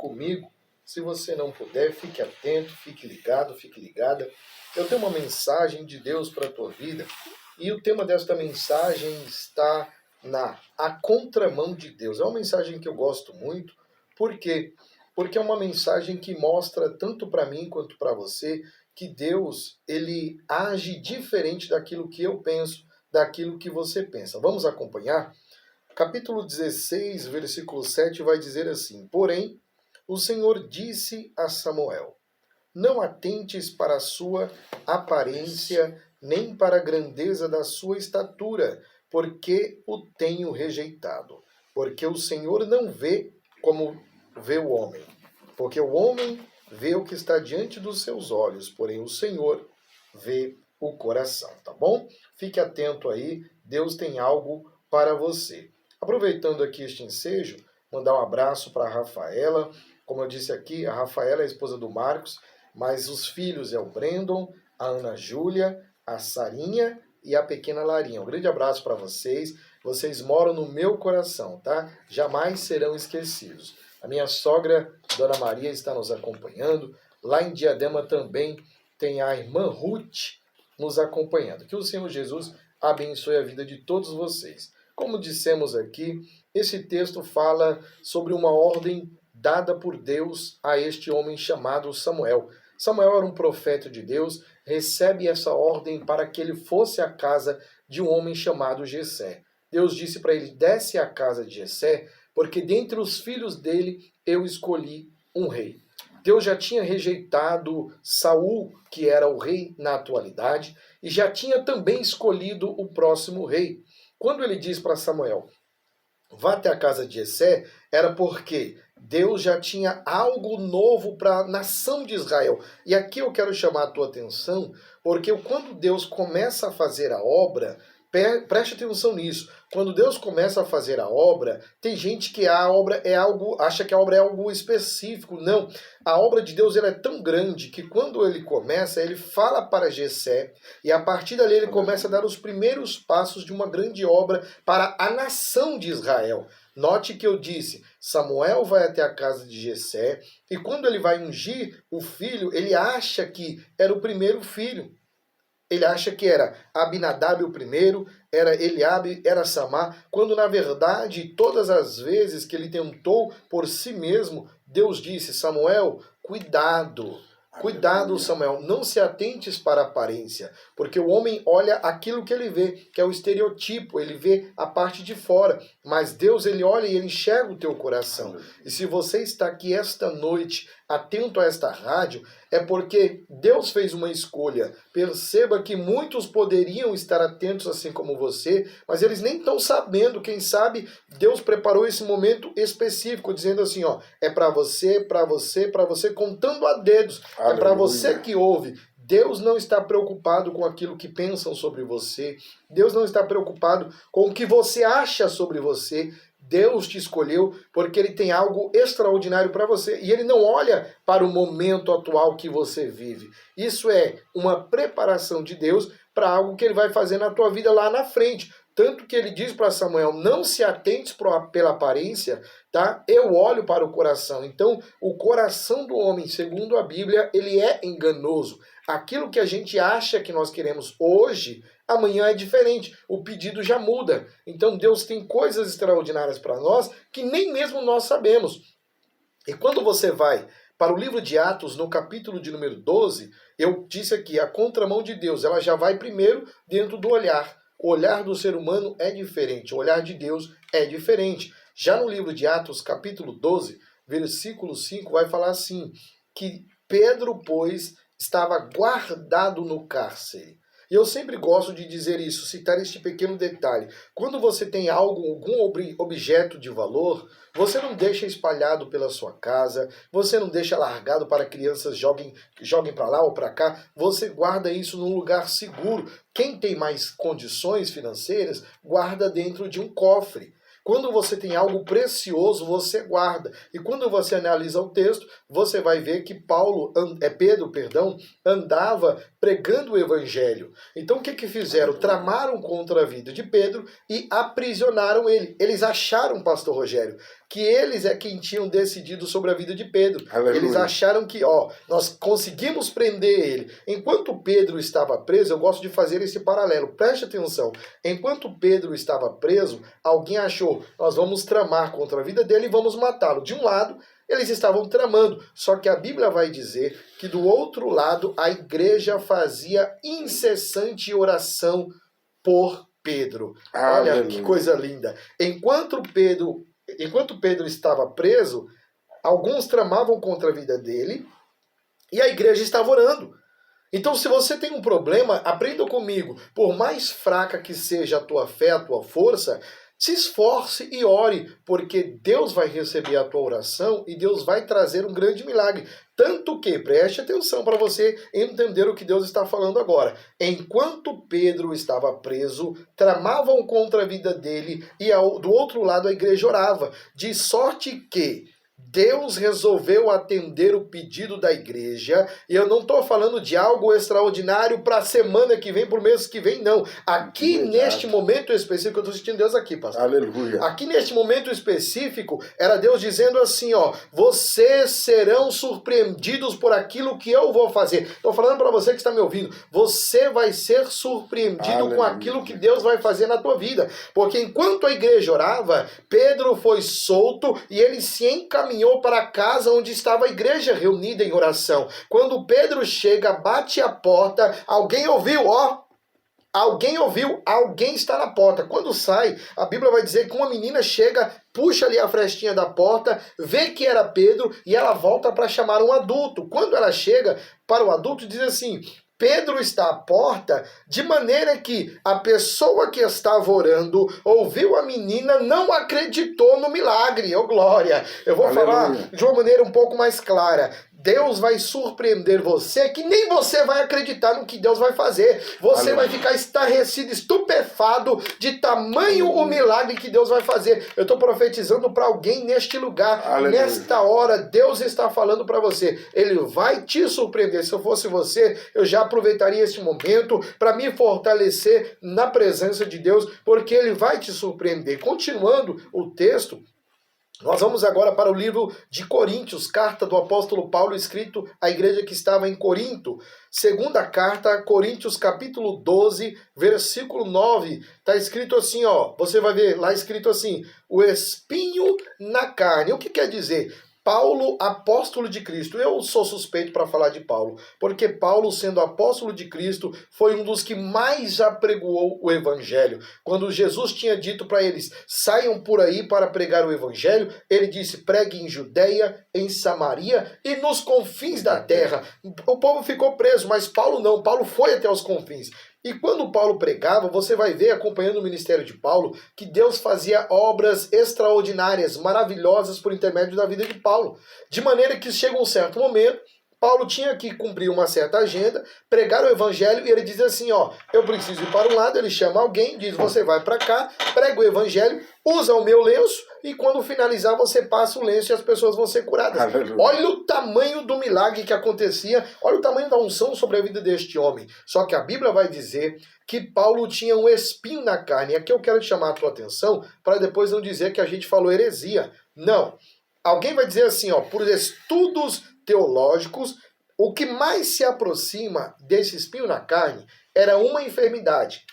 comigo. Se você não puder, fique atento, fique ligado, fique ligada. Eu tenho uma mensagem de Deus para a tua vida e o tema desta mensagem está A Contramão de Deus. É uma mensagem que eu gosto muito. Por quê? Porque é uma mensagem que mostra tanto para mim quanto para você que Deus, ele age diferente daquilo que eu penso, daquilo que você pensa. Vamos acompanhar? Capítulo 16, versículo 7 vai dizer assim: Porém, o Senhor disse a Samuel: Não atentes para a sua aparência, nem para a grandeza da sua estatura, porque o tenho rejeitado. Porque o Senhor não vê como vê o homem. Porque o homem vê o que está diante dos seus olhos, porém o Senhor vê o coração, tá bom? Fique atento aí, Deus tem algo para você. Aproveitando aqui este ensejo, mandar um abraço para a Rafaela. Como eu disse aqui, a Rafaela é a esposa do Marcos, mas os filhos é o Brandon, a Ana Júlia, a Sarinha e a pequena Larinha. Um grande abraço para vocês. Vocês moram no meu coração, tá? Jamais serão esquecidos. A minha sogra, Dona Maria, está nos acompanhando. Lá em Diadema também tem a irmã Ruth nos acompanhando. Que o Senhor Jesus abençoe a vida de todos vocês. Como dissemos aqui, esse texto fala sobre uma ordem dada por Deus a este homem chamado Samuel. Samuel era um profeta de Deus, recebe essa ordem para que ele fosse à casa de um homem chamado Jessé. Deus disse para ele: desce à casa de Jessé, porque dentre os filhos dele eu escolhi um rei. Deus já tinha rejeitado Saul, que era o rei na atualidade, e já tinha também escolhido o próximo rei. Quando ele diz para Samuel: vá até a casa de Jessé, era porque Deus já tinha algo novo para a nação de Israel. E aqui eu quero chamar a tua atenção, porque quando Deus começa a fazer a obra, preste atenção nisso. Quando Deus começa a fazer a obra, tem gente que a obra é algo, acha que a obra é algo específico. Não. A obra de Deus ela é tão grande que quando ele começa, ele fala para Jessé, e a partir dali ele começa a dar os primeiros passos de uma grande obra para a nação de Israel. Note que eu disse, Samuel vai até a casa de Jessé, e quando ele vai ungir o filho, ele acha que era o primeiro filho. Ele acha que era Abinadab o primeiro, era Eliabe, era Samar, quando na verdade, todas as vezes que ele tentou por si mesmo, Deus disse: Samuel, cuidado. Cuidado, Samuel, não se atentes para a aparência, porque o homem olha aquilo que ele vê, que é o estereotipo, ele vê a parte de fora, mas Deus, ele olha e ele enxerga o teu coração. E se você está aqui esta noite, atento a esta rádio, é porque Deus fez uma escolha. Perceba que muitos poderiam estar atentos assim como você, mas eles nem estão sabendo. Quem sabe Deus preparou esse momento específico, dizendo assim, ó, é para você, para você, para você, contando a dedos. É para você que ouve. Deus não está preocupado com aquilo que pensam sobre você. Deus não está preocupado com o que você acha sobre você. Deus te escolheu porque ele tem algo extraordinário para você. E ele não olha para o momento atual que você vive. Isso é uma preparação de Deus para algo que ele vai fazer na tua vida lá na frente. Tanto que ele diz para Samuel: não se atentes pela aparência, tá? Eu olho para o coração. Então, o coração do homem, segundo a Bíblia, ele é enganoso. Aquilo que a gente acha que nós queremos hoje, amanhã é diferente. O pedido já muda. Então, Deus tem coisas extraordinárias para nós que nem mesmo nós sabemos. E quando você vai para o livro de Atos, no capítulo de número 12, eu disse aqui, a contramão de Deus, ela já vai primeiro dentro do olhar. O olhar do ser humano é diferente, o olhar de Deus é diferente. Já no livro de Atos, capítulo 12, versículo 5, vai falar assim, que Pedro, pois, estava guardado no cárcere. E eu sempre gosto de dizer isso, citar este pequeno detalhe. Quando você tem algum objeto de valor, você não deixa espalhado pela sua casa, você não deixa largado para crianças joguem para lá ou para cá, você guarda isso num lugar seguro. Quem tem mais condições financeiras, guarda dentro de um cofre. Quando você tem algo precioso, você guarda. E quando você analisa o texto, você vai ver que Pedro andava pregando o evangelho. Então o que fizeram? Tramaram contra a vida de Pedro e aprisionaram ele. Eles acharam, pastor Rogério, que eles é quem tinham decidido sobre a vida de Pedro. Aleluia. Eles acharam que, nós conseguimos prender ele. Enquanto Pedro estava preso, eu gosto de fazer esse paralelo, preste atenção. Enquanto Pedro estava preso, alguém achou, nós vamos tramar contra a vida dele e vamos matá-lo. De um lado, eles estavam tramando, só que a Bíblia vai dizer que do outro lado a igreja fazia incessante oração por Pedro. Olha Aleluia. que coisa linda. Enquanto Pedro estava preso, alguns tramavam contra a vida dele e a igreja estava orando. Então, se você tem um problema, aprenda comigo. Por mais fraca que seja a tua fé, a tua força, se esforce e ore, porque Deus vai receber a tua oração e Deus vai trazer um grande milagre. Tanto que, preste atenção para você entender o que Deus está falando agora. Enquanto Pedro estava preso, tramavam contra a vida dele e do outro lado a igreja orava. De sorte que Deus resolveu atender o pedido da igreja, e eu não estou falando de algo extraordinário para a semana que vem, para o mês que vem, não. Aqui neste momento específico, eu estou sentindo Deus aqui, pastor. Aleluia. Aqui neste momento específico, era Deus dizendo assim, vocês serão surpreendidos por aquilo que eu vou fazer. Estou falando para você que está me ouvindo, você vai ser surpreendido Aleluia. com aquilo que Deus vai fazer na tua vida. Porque enquanto a igreja orava, Pedro foi solto e ele se encaminhou para a casa onde estava a igreja reunida em oração. Quando Pedro chega, bate a porta, alguém ouviu, alguém ouviu, alguém está na porta. Quando sai, a Bíblia vai dizer que uma menina chega, puxa ali a frestinha da porta, vê que era Pedro e ela volta para chamar um adulto. Quando ela chega para o adulto, diz assim: Pedro está à porta, de maneira que a pessoa que estava orando ouviu a menina, não acreditou no milagre. Glória! Eu vou falar de uma maneira um pouco mais clara. Deus vai surpreender você, que nem você vai acreditar no que Deus vai fazer. Você vai ficar estarrecido, estupefado de tamanho o milagre que Deus vai fazer. Eu estou profetizando para alguém neste lugar. Nesta hora, Deus está falando para você. Ele vai te surpreender. Se eu fosse você, eu já aproveitaria esse momento para me fortalecer na presença de Deus, porque Ele vai te surpreender. Continuando o texto, nós vamos agora para o livro de Coríntios, carta do apóstolo Paulo, escrito à igreja que estava em Corinto. Segunda carta a Coríntios, capítulo 12, versículo 9. Está escrito assim, você vai ver lá escrito assim: o espinho na carne. O que quer dizer? Paulo, apóstolo de Cristo. Eu sou suspeito para falar de Paulo, porque Paulo, sendo apóstolo de Cristo, foi um dos que mais apregoou o evangelho. Quando Jesus tinha dito para eles, saiam por aí para pregar o evangelho, ele disse, pregue em Judeia, em Samaria e nos confins da terra. O povo ficou preso, mas Paulo não. Paulo foi até os confins. E quando Paulo pregava, você vai ver, acompanhando o ministério de Paulo, que Deus fazia obras extraordinárias, maravilhosas por intermédio da vida de Paulo. De maneira que chega um certo momento, Paulo tinha que cumprir uma certa agenda, pregar o evangelho, e ele diz assim, eu preciso ir para um lado, ele chama alguém, diz, você vai para cá, prega o evangelho, usa o meu lenço, e quando finalizar você passa o lenço e as pessoas vão ser curadas. Aleluia. Olha o tamanho do milagre que acontecia, olha o tamanho da unção sobre a vida deste homem. Só que a Bíblia vai dizer que Paulo tinha um espinho na carne. E aqui eu quero chamar a tua atenção, para depois não dizer que a gente falou heresia. Não. Alguém vai dizer assim, por estudos teológicos, o que mais se aproxima desse espinho na carne era uma enfermidade.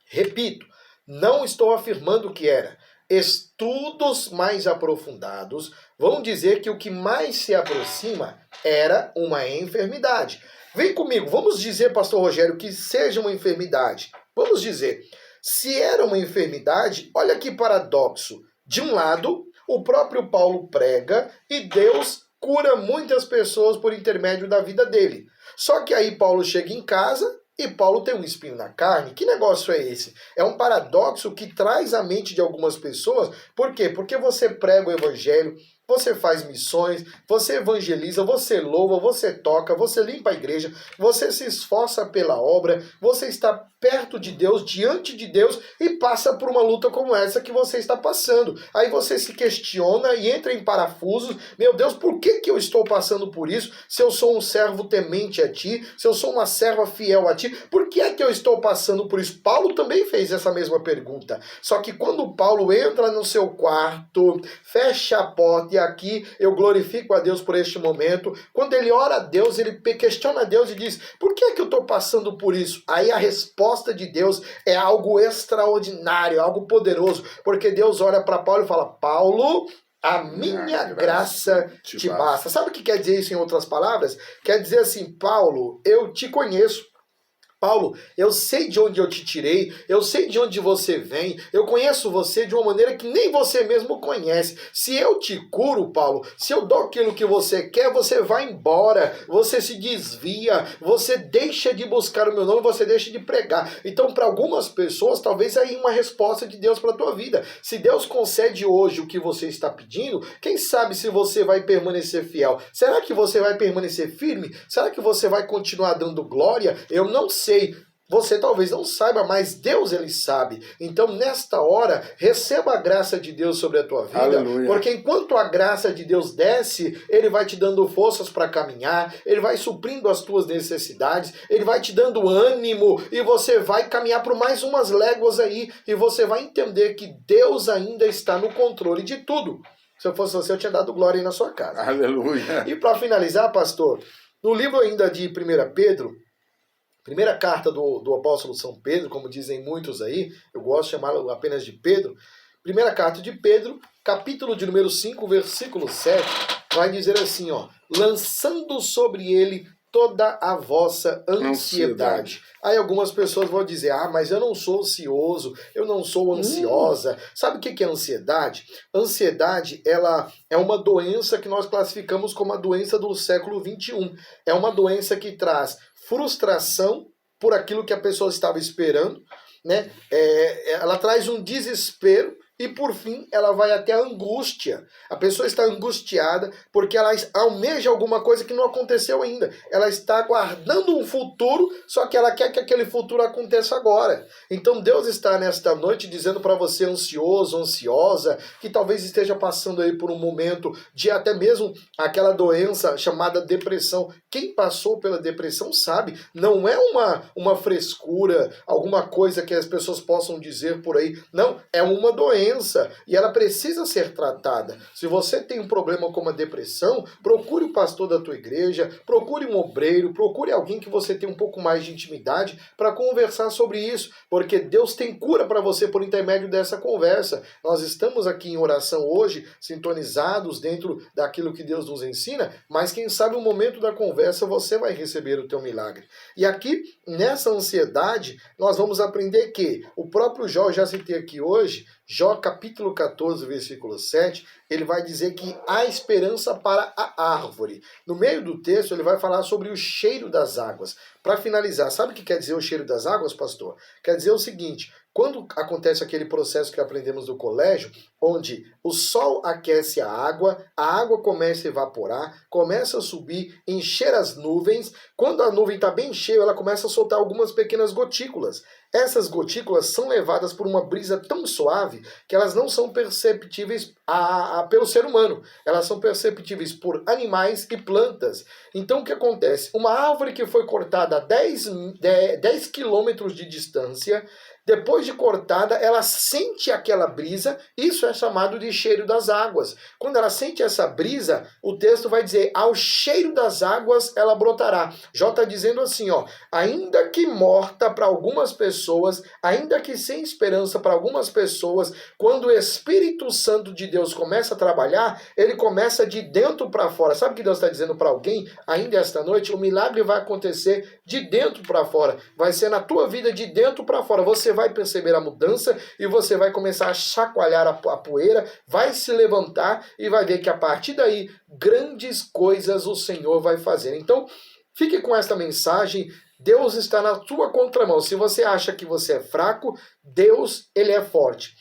Repito, não estou afirmando que era. Estudos mais aprofundados vão dizer que o que mais se aproxima era uma enfermidade. Vem comigo, vamos dizer, pastor Rogério, que seja uma enfermidade. Vamos dizer, se era uma enfermidade, olha que paradoxo. De um lado, o próprio Paulo prega e Deus cura muitas pessoas por intermédio da vida dele. Só que aí Paulo chega em casa e Paulo tem um espinho na carne. Que negócio é esse? É um paradoxo que traz à mente de algumas pessoas. Por quê? Porque você prega o evangelho, você faz missões, você evangeliza, você louva, você toca, você limpa a igreja, você se esforça pela obra, você está perto de Deus, diante de Deus, e passa por uma luta como essa que você está passando. Aí você se questiona e entra em parafusos. Meu Deus, por que eu estou passando por isso? Se eu sou um servo temente a ti, se eu sou uma serva fiel a ti, por que é que eu estou passando por isso? Paulo também fez essa mesma pergunta. Só que quando Paulo entra no seu quarto, fecha a porta, e aqui eu glorifico a Deus por este momento, quando ele ora a Deus, ele questiona a Deus e diz, por que é que eu estou passando por isso? Aí a resposta de Deus é algo extraordinário, algo poderoso, porque Deus olha para Paulo e fala, Paulo, a minha graça te basta. Sabe o que quer dizer isso em outras palavras? Quer dizer assim, Paulo, eu te conheço. Paulo, eu sei de onde eu te tirei, eu sei de onde você vem, eu conheço você de uma maneira que nem você mesmo conhece. Se eu te curo, Paulo, se eu dou aquilo que você quer, você vai embora, você se desvia, você deixa de buscar o meu nome, você deixa de pregar. Então, para algumas pessoas, talvez aí uma resposta de Deus para a tua vida. Se Deus concede hoje o que você está pedindo, quem sabe se você vai permanecer fiel? Será que você vai permanecer firme? Será que você vai continuar dando glória? Eu não sei. Você talvez não saiba, mas Deus ele sabe. Então nesta hora, receba a graça de Deus sobre a tua vida. Aleluia. Porque enquanto a graça de Deus desce, ele vai te dando forças para caminhar, ele vai suprindo as tuas necessidades, ele vai te dando ânimo e você vai caminhar por mais umas léguas aí e você vai entender que Deus ainda está no controle de tudo. Se eu fosse você, eu tinha dado glória aí na sua casa. Aleluia. E para finalizar, pastor, no livro ainda de 1 Pedro, primeira carta do apóstolo São Pedro, como dizem muitos aí, eu gosto de chamá-lo apenas de Pedro. Primeira carta de Pedro, capítulo de número 5, versículo 7, vai dizer assim, ó, lançando sobre ele toda a vossa ansiedade. Aí algumas pessoas vão dizer, mas eu não sou ansioso, eu não sou ansiosa. Sabe o que é ansiedade? Ansiedade, ela é uma doença que nós classificamos como a doença do século XXI. É uma doença que traz frustração por aquilo que a pessoa estava esperando, né? Ela traz um desespero e, por fim, ela vai até a angústia. A pessoa está angustiada porque ela almeja alguma coisa que não aconteceu ainda. Ela está aguardando um futuro, só que ela quer que aquele futuro aconteça agora. Então Deus está nesta noite dizendo para você ansioso, ansiosa, que talvez esteja passando aí por um momento de até mesmo aquela doença chamada depressão. Quem passou pela depressão sabe, não é uma frescura, alguma coisa que as pessoas possam dizer por aí. Não, é uma doença. E ela precisa ser tratada. Se você tem um problema como a depressão, procure o pastor da tua igreja, procure um obreiro, procure alguém que você tenha um pouco mais de intimidade para conversar sobre isso, porque Deus tem cura para você por intermédio dessa conversa. Nós estamos aqui em oração hoje, sintonizados dentro daquilo que Deus nos ensina, mas quem sabe no momento da conversa você vai receber o teu milagre. E aqui, nessa ansiedade, nós vamos aprender que o próprio Jó, já citei aqui hoje, Jó capítulo 14, versículo 7, ele vai dizer que há esperança para a árvore. No meio do texto ele vai falar sobre o cheiro das águas. Para finalizar, sabe o que quer dizer o cheiro das águas, pastor? Quer dizer o seguinte, quando acontece aquele processo que aprendemos no colégio, onde o sol aquece a água começa a evaporar, começa a subir, encher as nuvens, quando a nuvem está bem cheia, ela começa a soltar algumas pequenas gotículas. Essas gotículas são levadas por uma brisa tão suave que elas não são perceptíveis pelo ser humano. Elas são perceptíveis por animais e plantas. Então o que acontece? Uma árvore que foi cortada a 10 quilômetros de distância, depois de cortada, ela sente aquela brisa, isso é chamado de cheiro das águas. Quando ela sente essa brisa, o texto vai dizer, ao cheiro das águas ela brotará. Jó está dizendo assim, ó, ainda que morta para algumas pessoas, ainda que sem esperança para algumas pessoas, quando o Espírito Santo de Deus começa a trabalhar, ele começa de dentro para fora. Sabe o que Deus está dizendo para alguém ainda esta noite? O milagre vai acontecer de dentro para fora. Vai ser na tua vida de dentro para fora. Você vai perceber a mudança e você vai começar a chacoalhar a poeira, vai se levantar e vai ver que a partir daí grandes coisas o Senhor vai fazer. Então, fique com esta mensagem. Deus está na tua contramão. Se você acha que você é fraco, Deus, ele é forte.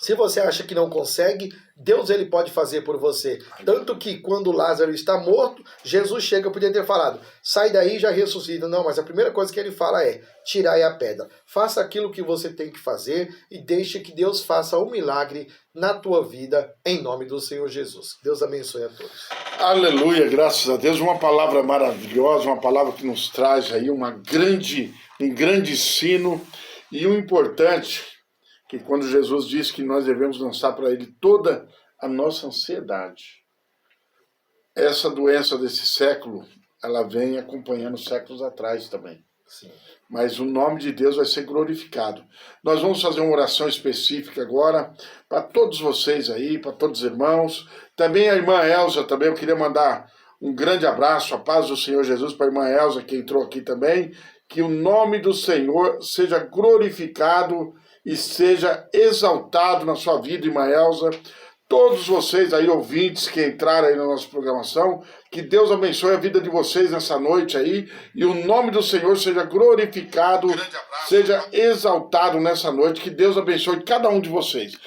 Se você acha que não consegue, Deus ele pode fazer por você. Tanto que quando Lázaro está morto, Jesus chega, podia ter falado, sai daí e já ressuscita. Não, mas a primeira coisa que ele fala é, tirai a pedra. Faça aquilo que você tem que fazer e deixe que Deus faça um milagre na tua vida, em nome do Senhor Jesus. Deus abençoe a todos. Aleluia, graças a Deus. Uma palavra maravilhosa, uma palavra que nos traz aí um grande ensino e o importante que quando Jesus disse que nós devemos lançar para Ele toda a nossa ansiedade. Essa doença desse século, ela vem acompanhando séculos atrás também. Sim. Mas o nome de Deus vai ser glorificado. Nós vamos fazer uma oração específica agora para todos vocês aí, para todos os irmãos. Também a irmã Elza, também eu queria mandar um grande abraço, a paz do Senhor Jesus para a irmã Elza, que entrou aqui também. Que o nome do Senhor seja glorificado e seja exaltado na sua vida, irmã Elza. Todos vocês aí, ouvintes que entraram aí na nossa programação, que Deus abençoe a vida de vocês nessa noite aí, e o nome do Senhor seja glorificado, seja exaltado nessa noite, que Deus abençoe cada um de vocês.